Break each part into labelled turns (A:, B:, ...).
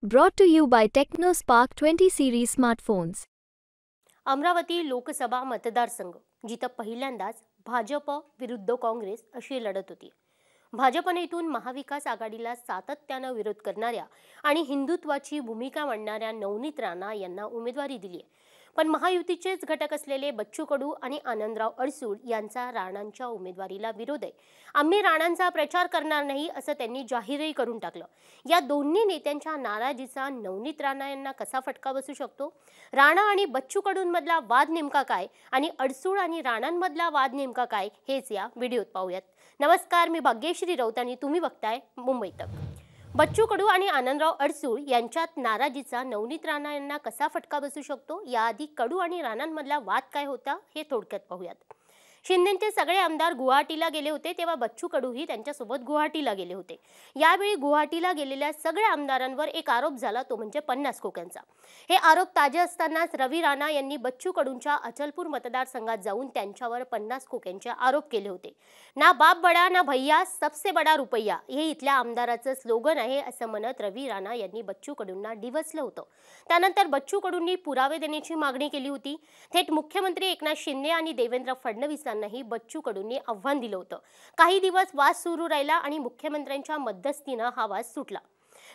A: Brought to you by TechnoSpark 20 series smartphones.
B: Amravati Lok Sabha मतदारसंघ जिथं पहिल्यांदाच भाजप विरुद्ध काँग्रेस अशी लढत होती। भाजपने इथून महाविकास आघाडीला सातत्याने विरोध करणाऱ्या आणि हिंदुत्वाची भूमिका मांडणाऱ्या नवनीत राणा यांना उमेदवारी दिली आहे। पण महायुतीचेच घटक असलेले बच्चू कडू आणि आनंदराव अडसूळ यांचा राणांच्या उमेदवारीला विरोध आहे। आम्ही राणांचा प्रचार करणार नाही असं त्यांनी जाहीरही करून टाकलं। या दोन्ही नेत्यांच्या नाराजीचा नवनीत राणा यांना कसा फटका बसू शकतो? राणा आणि बच्चू कडूंमधला वाद नेमका काय आणि अडसूळ आणि राणांमधला वाद नेमका काय हेच या व्हिडिओत पाहूयात। नमस्कार, मी भाग्यश्री राऊत आणि तुम्ही बघताय मुंबई तक। बच्चू कडू आणि आनंदराव अडसूळ यांच्यात नाराजीचा नवनीत राणा यांना कसा फटका बसू शकतो? याआधी कडू आणि राणांमधला वाद काय होता हे थोडक्यात पाहूयात। शिंदेचे सगळे आमदार गुवाहाटीला गेले होते तेव्हा बच्चू कडूही त्यांच्यासोबत गुवाहाटीला गेले होते। यावेळी गुवाहाटीला गेलेल्या सगळ्या आमदारांवर एक आरोप झाला, तो म्हणजे 50 खोक्यांचा। हे आरोप ताजे असतानाच रवी राणा यांनी बच्चू कडूंच्या अचलपूर मतदारसंघात जाऊन त्यांच्यावर 50 खोक्यांचे आरोप केले होते। ना बाप बडा ना भैया, सबसे बडा रुपया हे इथल्या आमदाराचं स्लोगन आहे असं म्हणत रवी राणा यांनी बच्चू कडूंना डिवचलं होतं। त्यानंतर बच्चू कडूंनी पुरावे देण्याची मागणी केली होती। थेट मुख्यमंत्री एकनाथ शिंदे आणि देवेंद्र फडणवीस यांनाही बच्चू कडूंनी आव्हान दिलं होतं। काही दिवस वाद सुरू राहिला आणि मुख्यमंत्र्यांच्या मध्यस्थीने हा वाद सुटला।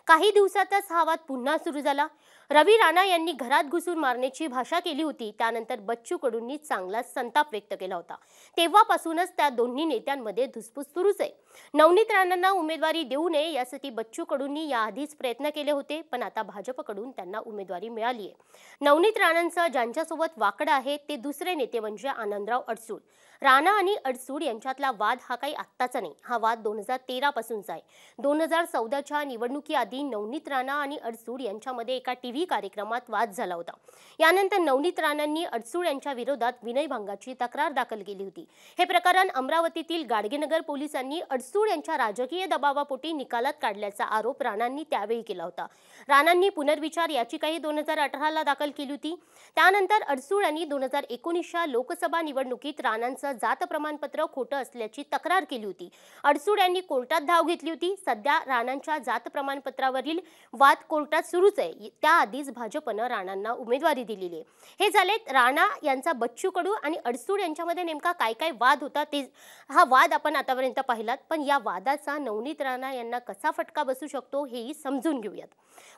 B: काही दिवसातच हा वाद पुन्हा सुरू झाला। रवी राणा यांनी घरात घुसून मारण्याची भाषा केली होती। त्यानंतर बच्चू कडूंनी चांगला संताप व्यक्त केला होता। तेव्हापासूनच त्या दोन्ही नेत्यांमध्ये धुसफूस सुरूच आहे। नवनीत राणांना उमेदवारी देऊ नये यासाठी बच्चू कडूंनी याआधीच प्रयत्न केले होते, पण आता भाजपकडून त्यांना उमेदवारी मिळाली आहे। नवनीत राणांचं ज्यांच्यासोबत वाकडं आहे ते दुसरे नेते म्हणजे आनंदराव अडसूळ। राणा आणि अडसूळ यांच्यातला वाद हा काही आत्ताचा नाही, हा वाद 2013 पासूनचा आहे। 2014च्या निवडणुकीआधी नवनीत राणा आणि अडसूळ यांच्यामध्ये एका टीव्ही कार्यक्रमात वाद झाला होता। यानंतर नवनीत राणांनी अडसूळ यांच्या विरोधात विनयभंगाची तक्रार दाखल केली होती। हे प्रकरण अमरावतीतील गाडगेनगर पोलिसांनी अडसूळ यांच्या राजकीय दबावापोटी निकालात काढल्याचा आरोप राणांनी त्यावेळी केला होता। राणांनी पुनर्विचार याचिकाही 2018ला दाखल केली होती। त्यानंतर अडसूळ यांनी 2019च्या लोकसभा निवडणुकीत राणांचं जात प्रमाणपत्र खोटं असल्याची तक्रार केली होती। अडसूळ यांनी कोर्टात धाव घेतली होती। सध्या राणांच्या जात प्रमाणपत्रावरील वाद कोर्टात सुरूच आहे। त्याआधीच भाजपनं राणांना उमेदवारी दिलेली आहे। हे झाले राणा यांचा बच्चू कडू आणि अडसूळ यांच्यामध्ये नेमका काय काय वाद होता ते हा वाद आपण आतापर्यंत पाहिलात, पण या वादाचा नवनीत राणा यांना कसा फटका बसू शकतो हेही समजून घेऊयात।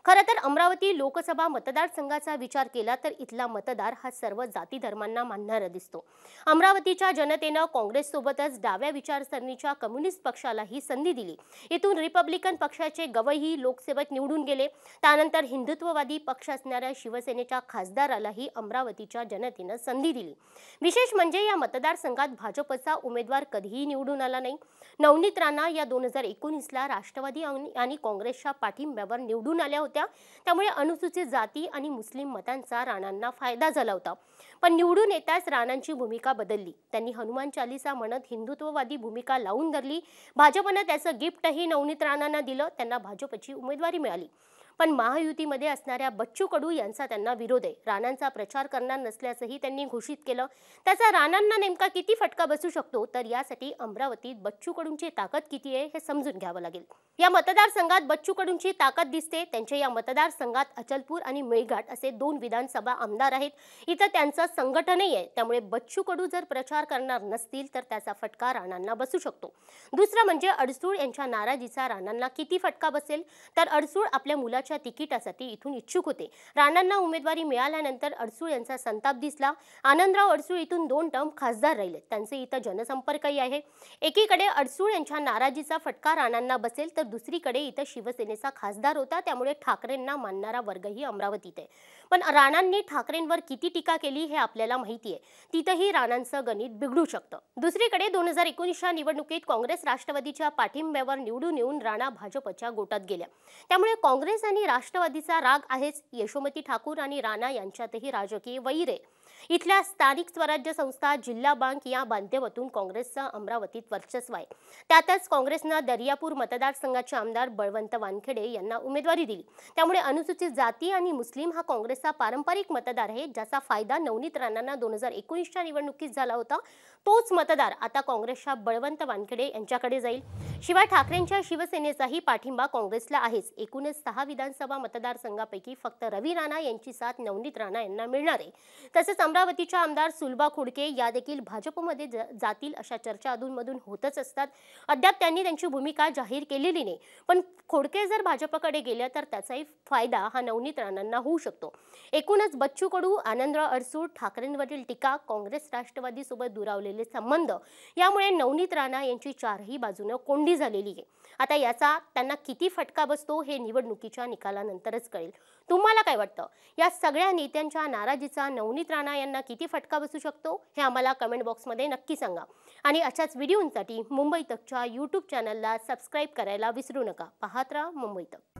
B: खरं तर अमरावती लोकसभा मतदारसंघाचा विचार केला तर इथला मतदार हा सर्व जाती धर्मांना मानणारा दिसतो। अमरावतीच्या जनतेनं काँग्रेससोबतच डाव्या विचारसरणीच्या कम्युनिस्ट पक्षालाही संधी दिली। इथून रिपब्लिकन पक्षाचे गवई लोकसेवक निवडून गेले। त्यानंतर हिंदुत्ववादी पक्ष असणाऱ्या शिवसेनेच्या खासदारालाही अमरावतीच्या जनतेनं संधी दिली। विशेष म्हणजे या मतदारसंघात भाजपचा उमेदवार कधीही निवडून आला नाही। नवनीत राणा या 2019ला राष्ट्रवादी आणि काँग्रेसच्या पाठिंब्यावर निवडून आल्या होत्या, त्यामुळे अनुसूचित जाती आणि मुस्लिम मतांचा राणांना फायदा झाला होता। पण निवडून येताच राणांची भूमिका बदलली। त्यांनी हनुमान चालीसा म्हणत हिंदुत्ववादी भूमिका लावून धरली। भाजपनं त्याचं गिफ्टही नवनीत राणांना दिलं, त्यांना भाजपची उमेदवारी मिळाली। पण महायुतीमध्ये असणाऱ्या बच्चू कडू यांचा त्यांना विरोध आहे। राणांचा प्रचार करणार नसल्याचंही त्यांनी घोषित केलं। त्याचा राणांना नेमका किती फटका बसू शकतो, तर यासाठी अमरावतीत बच्चू कडूंची ताकद किती आहे हे समजून घ्यावं लागेल। या मतदारसंघात बच्चू कडूंची ताकद दिसते। त्यांच्या या मतदारसंघात अचलपूर आणि मेळघाट असे 2 विधानसभा आमदार आहेत। इथं त्यांचं संघटनही आहे, त्यामुळे बच्चू कडू जर प्रचार करणार नसतील तर त्याचा फटका राणांना बसू शकतो। दुसरं म्हणजे अडसूळ यांच्या नाराजीचा राणांना किती फटका बसेल, तर अडसूळ आपल्या मुलाच्या तिकिटासाठी इथून इच्छुक होते। राणांना उमेदवारी मिळाल्यानंतर अडसूळ यांचा संताप दिसला। आनंदराव अडसूळ इथून 2 टर्म खासदार राहिले, त्यांचे इथं जनसंपर्कही आहे। एकीकडे अडसूळ यांच्या नाराजीचा फटका राणांना बसेल तर दुसरीकडे इथं शिवसेनेचा खासदार होता, त्यामुळे ठाकरेंना मानणारा वर्गही अमरावतीत आहे। पण राणांनी ठाकरेंवर किती टीका केली हे आपल्याला माहिती आहे, तिथंही राणांचं गणित बिघडू शकतं। दुसरीकडे 2019च्या निवडणुकीत काँग्रेस राष्ट्रवादीच्या पाठिंब्यावर निवडून येऊन राणा भाजपच्या गोटात गेल्या, त्यामुळे काँग्रेस आणि राष्ट्रवादीचा राग आहेच। यशोमती ठाकूर आणि राणा यांच्यातही राजकीय वैर आहे। इथल्या स्थानिक स्वराज्य संस्था, जिल्हा बँक या माध्यमातून काँग्रेसचं अमरावतीत वर्चस्व आहे. त्यातच काँग्रेसनं दर्यापूर मतदारसंघाचे आमदार बळवंत वानखेडे यांना उमेदवारी दिली. त्यामुळे अनुसूचित जाती आणि मुस्लिम हा काँग्रेसचा पारंपरिक मतदार आहे, ज्याचा फायदा नवनीत राणांना 2019च्या निवडणुकीत झाला होता. तोच मतदार आता काँग्रेसच्या बळवंत वानखेडे यांच्याकडे जाईल. शिवाय ठाकरेंच्या शिवसेनेचाही पाठिंबा काँग्रेसला आहेच. एकूणच 6 विधानसभा मतदारसंघापैकी फक्त रवी राणा यांची साथ नवनीत राणा यांना मिळणार आहे. तसेच अमरावतीच्या आमदार सुलभा खोडके या देखील भाजपमध्ये जातील अशा चर्चा अधूनमधून होतच असतात. अद्याप त्यांनी त्यांची भूमिका जाहीर केलेली नाही. पण खोडके जर भाजपकडे गेले तर त्याचाही फायदा हा नवनीत राणांना होऊ शकतो. एकूणच बच्चू कडू, आनंदराव अडसूळ, ठाकरेंवरील टीका, काँग्रेस राष्ट्रवादी सोबत दुरावलेले संबंध यामुळे नवनीत राणा यांची चारही बाजूने कोंडी झालेली आहे. आता याचा त्यांना किती फटका बसतो हे निवडणुकीच्या निकालानंतरच कळेल. तुम्हाला काय वाटतं? या सगळ्या नेत्यांच्या नाराजीचा नवनीत राणा यांना किती फटका बसू शकतो हे आम्हाला कमेंट बॉक्समध्ये नक्की सांगा. आणि अशाच व्हिडिओंसाठी मुंबई तकच्या YouTube चॅनलला सबस्क्राईब करायला विसरू नका. पाहत राहा मुंबई तक.